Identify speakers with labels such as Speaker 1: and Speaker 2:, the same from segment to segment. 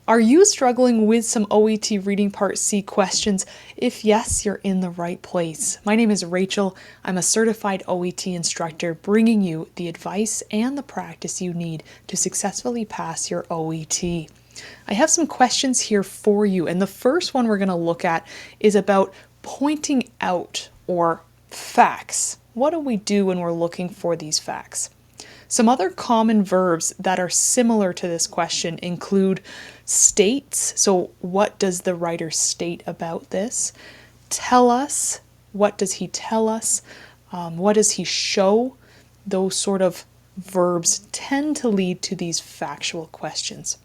Speaker 1: Are you struggling with some OET Reading Part C questions? If yes, you're in the right place. My name is Rachel. I'm a certified OET instructor bringing you the advice and the practice you need to successfully pass your OET. I have some questions here for you, and the first one we're going to look at is about pointing out or facts. What do we do when we're looking for these facts? Some other common verbs that are similar to this question include states. So what does the writer state about this? Tell us. What does he tell us? What does he show? Those sort of verbs tend to lead to these factual questions.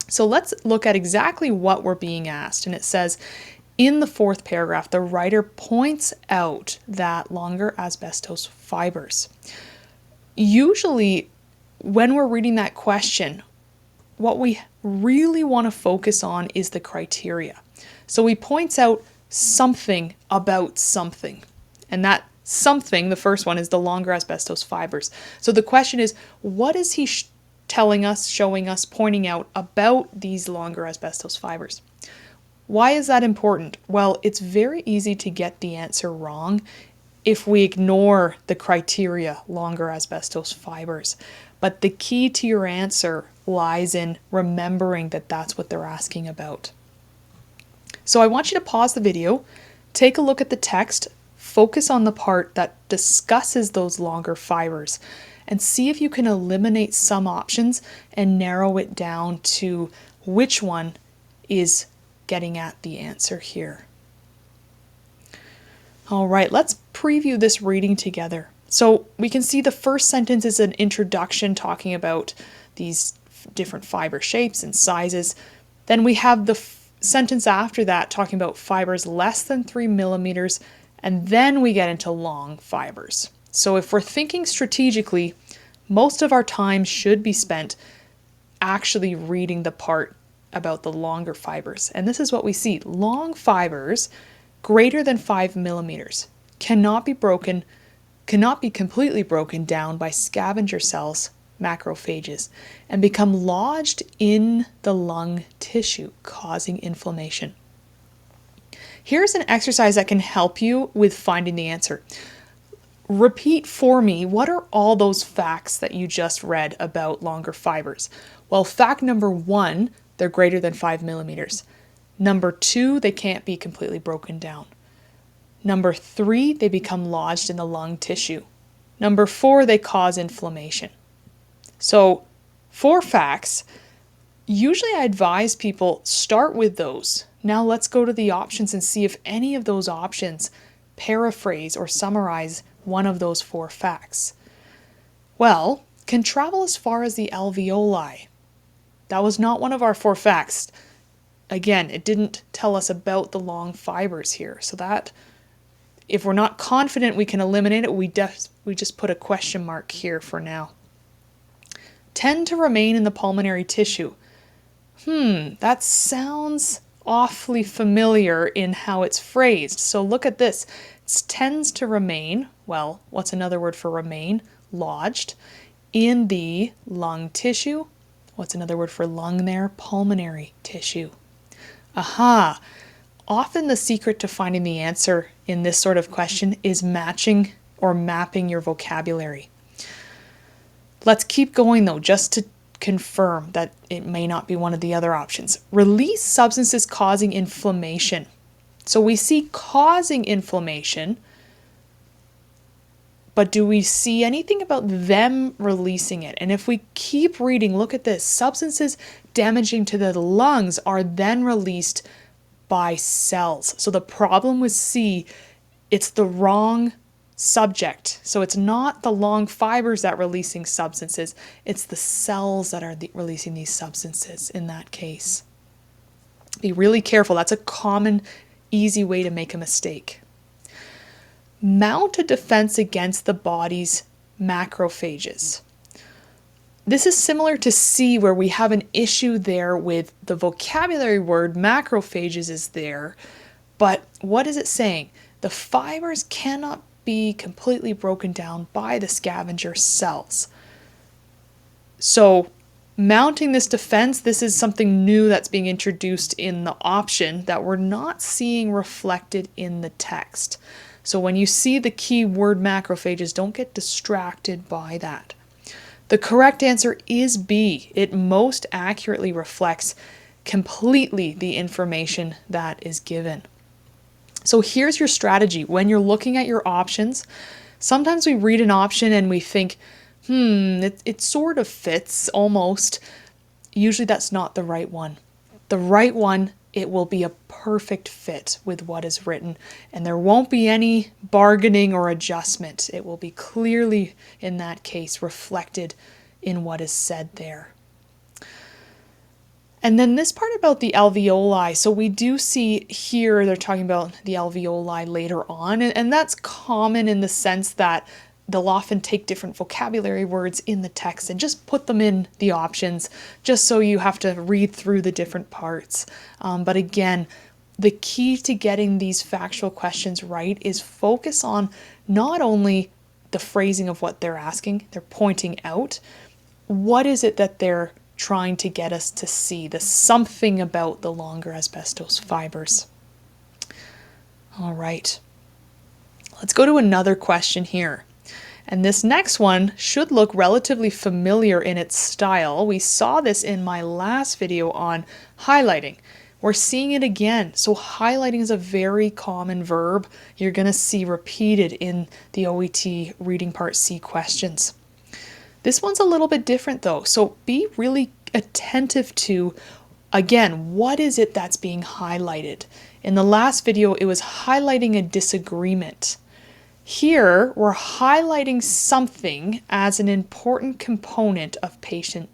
Speaker 1: So let's look at exactly what we're being asked. And it says, in the fourth paragraph, the writer points out that longer asbestos fibers. Usually, when we're reading that question, what we really want to focus on is the criteria. So he points out something about something. And that something, the first one, is the longer asbestos fibers. So the question is, what is he telling us, showing us, pointing out about these longer asbestos fibers? Why is that important? Well, it's very easy to get the answer wrong if we ignore the criteria, longer asbestos fibers. But the key to your answer lies in remembering that that's what they're asking about. So I want you to pause the video, take a look at the text, focus on the part that discusses those longer fibers, and see if you can eliminate some options and narrow it down to which one is getting at the answer here. All right, let's preview this reading together. So we can see the first sentence is an introduction talking about these different fiber shapes and sizes. Then we have the sentence after that talking about fibers less than 3 millimeters, and then we get into long fibers. So if we're thinking strategically, most of our time should be spent actually reading the part about the longer fibers. And this is what we see. Long fibers greater than 5 millimeters cannot be completely broken down by scavenger cells, macrophages, and become lodged in the lung tissue, causing inflammation. Here's an exercise that can help you with finding the answer. Repeat for me, what are all those facts that you just read about longer fibers? Well, fact number 1, they're greater than 5 millimeters. Number 2, they can't be completely broken down. Number 3, they become lodged in the lung tissue. Number 4, they cause inflammation. So 4 facts. Usually I advise people start with those. Now let's go to the options and see if any of those options paraphrase or summarize one of those 4 facts. Well, can travel as far as the alveoli. That was not one of our 4 facts. Again, it didn't tell us about the long fibers here. So that, if we're not confident we can eliminate it, we just put a question mark here for now. Tend to remain in the pulmonary tissue. That sounds awfully familiar in how it's phrased. So look at this. It tends to remain, well, what's another word for remain? Lodged in the lung tissue. What's another word for lung there? Pulmonary tissue. Aha! Often the secret to finding the answer in this sort of question is matching or mapping your vocabulary. Let's keep going though, just to confirm that it may not be one of the other options. Release substances causing inflammation. So we see causing inflammation, but do we see anything about them releasing it? And if we keep reading, look at this. Substances damaging to the lungs are then released by cells. So the problem with C, it's the wrong subject. So it's not the long fibers that are releasing substances. It's the cells that are releasing these substances in that case. Be really careful. That's a common, easy way to make a mistake. Mount a defense against the body's macrophages. This is similar to C, where we have an issue there with the vocabulary word macrophages is there, but what is it saying? The fibers cannot be completely broken down by the scavenger cells. So mounting this defense, this is something new that's being introduced in the option that we're not seeing reflected in the text. So when you see the keyword macrophages, don't get distracted by that. The correct answer is B. It most accurately reflects completely the information that is given. So here's your strategy. When you're looking at your options, sometimes we read an option and we think, it sort of fits almost. Usually that's not the right one. The right one, it will be a perfect fit with what is written, and there won't be any bargaining or adjustment. It will be clearly, in that case, reflected in what is said there. And then this part about the alveoli, so we do see here they're talking about the alveoli later on, and that's common in the sense that they'll often take different vocabulary words in the text and just put them in the options, just so you have to read through the different parts. But again, the key to getting these factual questions right is focus on not only the phrasing of what they're asking, they're pointing out, what is it that they're trying to get us to see, the something about the longer asbestos fibers. All right, let's go to another question here. And this next one should look relatively familiar in its style. We saw this in my last video on highlighting. We're seeing it again. So highlighting is a very common verb you're going to see repeated in the OET Reading Part C questions. This one's a little bit different though, so be really attentive to, again, what is it that's being highlighted? In the last video, it was highlighting a disagreement. Here, we're highlighting something as an important component of patient,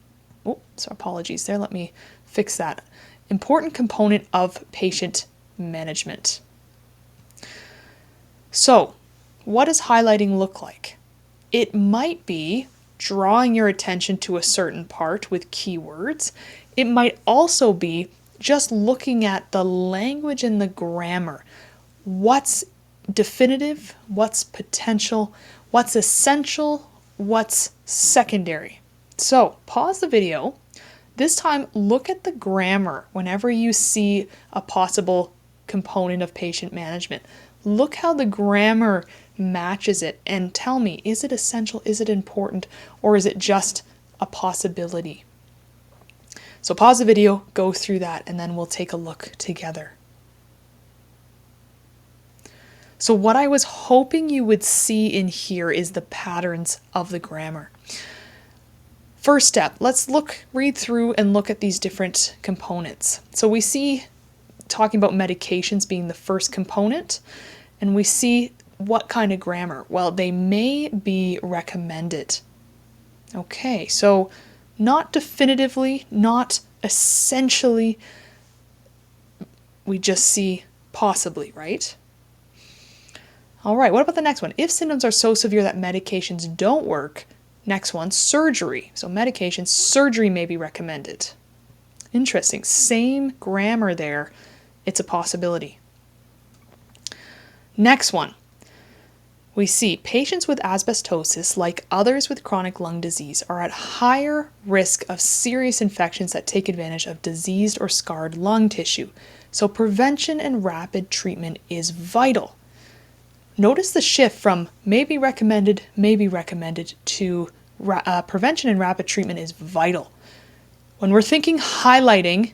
Speaker 1: apologies there, let me fix that. Important component of patient management. So, what does highlighting look like? It might be drawing your attention to a certain part with keywords. It might also be just looking at the language and the grammar. What's definitive, what's potential, what's essential, what's secondary. So pause the video. This time look at the grammar whenever you see a possible component of patient management. Look how the grammar matches it and tell me, is it essential, is it important, or is it just a possibility? So pause the video, go through that, and then we'll take a look together. So what I was hoping you would see in here is the patterns of the grammar. First step, let's read through and look at these different components. So we see talking about medications being the first component, and we see what kind of grammar? Well, they may be recommended. Okay, so not definitively, not essentially, we just see possibly, right? All right, what about the next one? If symptoms are so severe that medications don't work, next one, surgery. So medication, surgery may be recommended. Interesting, same grammar there. It's a possibility. Next one. We see patients with asbestosis, like others with chronic lung disease, are at higher risk of serious infections that take advantage of diseased or scarred lung tissue. So prevention and rapid treatment is vital. Notice the shift from may be recommended to prevention and rapid treatment is vital. When we're thinking highlighting,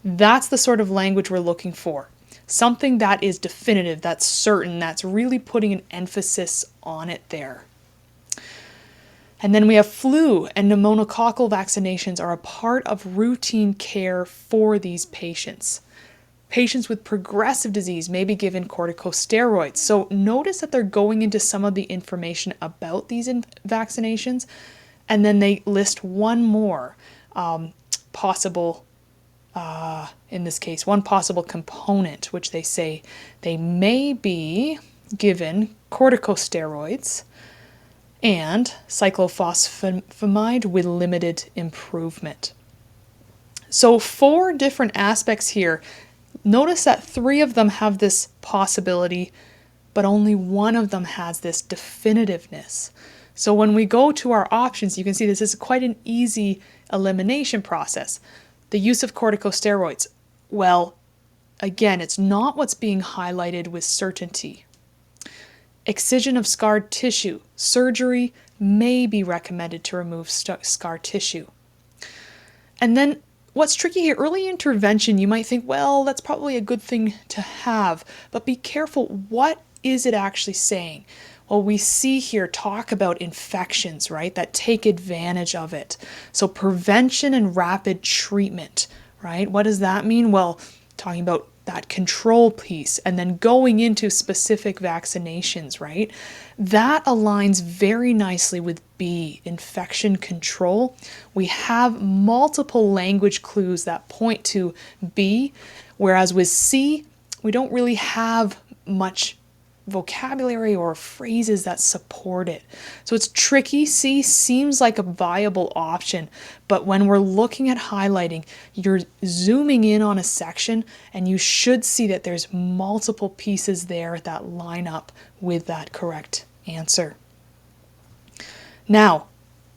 Speaker 1: that's the sort of language we're looking for. Something that is definitive, that's certain, that's really putting an emphasis on it there. And then we have flu and pneumococcal vaccinations are a part of routine care for these patients. Patients with progressive disease may be given corticosteroids. So notice that they're going into some of the information about these vaccinations, and then they list one more possible in this case, one possible component, which they say they may be given corticosteroids and cyclophosphamide with limited improvement. So 4 different aspects here. Notice that 3 of them have this possibility, but only one of them has this definitiveness. So when we go to our options, you can see this is quite an easy elimination process. The use of corticosteroids. Well, again, it's not what's being highlighted with certainty. Excision of scarred tissue. Surgery may be recommended to remove scar tissue. And then what's tricky here, early intervention, you might think, well, that's probably a good thing to have, but be careful. What is it actually saying? Well, we see here talk about infections, right, that take advantage of it. So prevention and rapid treatment, right? What does that mean? Well, talking about that control piece and then going into specific vaccinations, right? That aligns very nicely with B, infection control. We have multiple language clues that point to B, whereas with C, we don't really have much vocabulary or phrases that support it. So it's tricky. C seems like a viable option, but when we're looking at highlighting, you're zooming in on a section and you should see that there's multiple pieces there that line up with that correct answer. Now,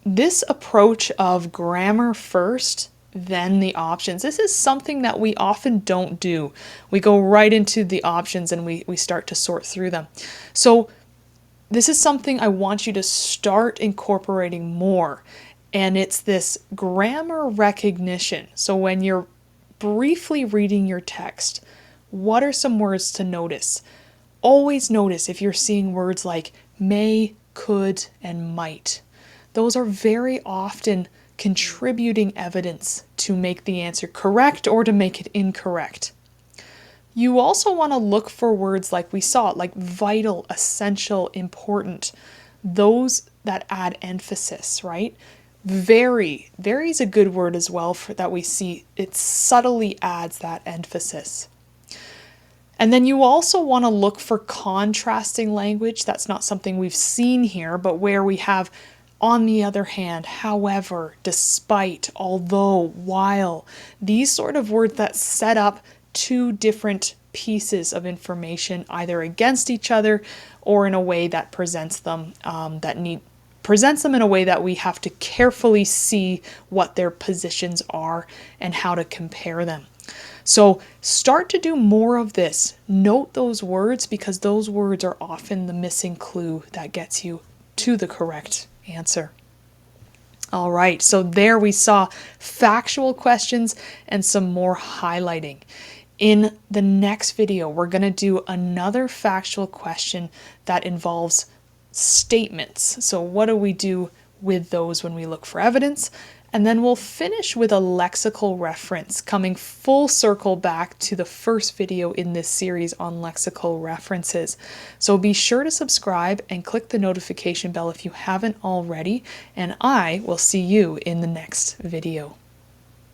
Speaker 1: this approach of grammar first, then the options. This is something that we often don't do. We go right into the options and we start to sort through them. So this is something I want you to start incorporating more. And it's this grammar recognition. So when you're briefly reading your text, what are some words to notice? Always notice if you're seeing words like may, could, and might. Those are very often contributing evidence to make the answer correct or to make it incorrect. You also want to look for words like we saw, like vital, essential, important, those that add emphasis, right? Very is a good word as well for that we see. It subtly adds that emphasis. And then you also want to look for contrasting language. That's not something we've seen here, but where we have on the other hand, however, despite, although, while, these sort of words that set up two different pieces of information either against each other or in a way that presents them in a way that we have to carefully see what their positions are and how to compare them. So start to do more of this. Note those words because those words are often the missing clue that gets you to the correct answer. All right, so there we saw factual questions and some more highlighting. In the next video, we're going to do another factual question that involves statements. So what do we do with those when we look for evidence? And then we'll finish with a lexical reference, coming full circle back to the first video in this series on lexical references. So be sure to subscribe and click the notification bell if you haven't already, and I will see you in the next video.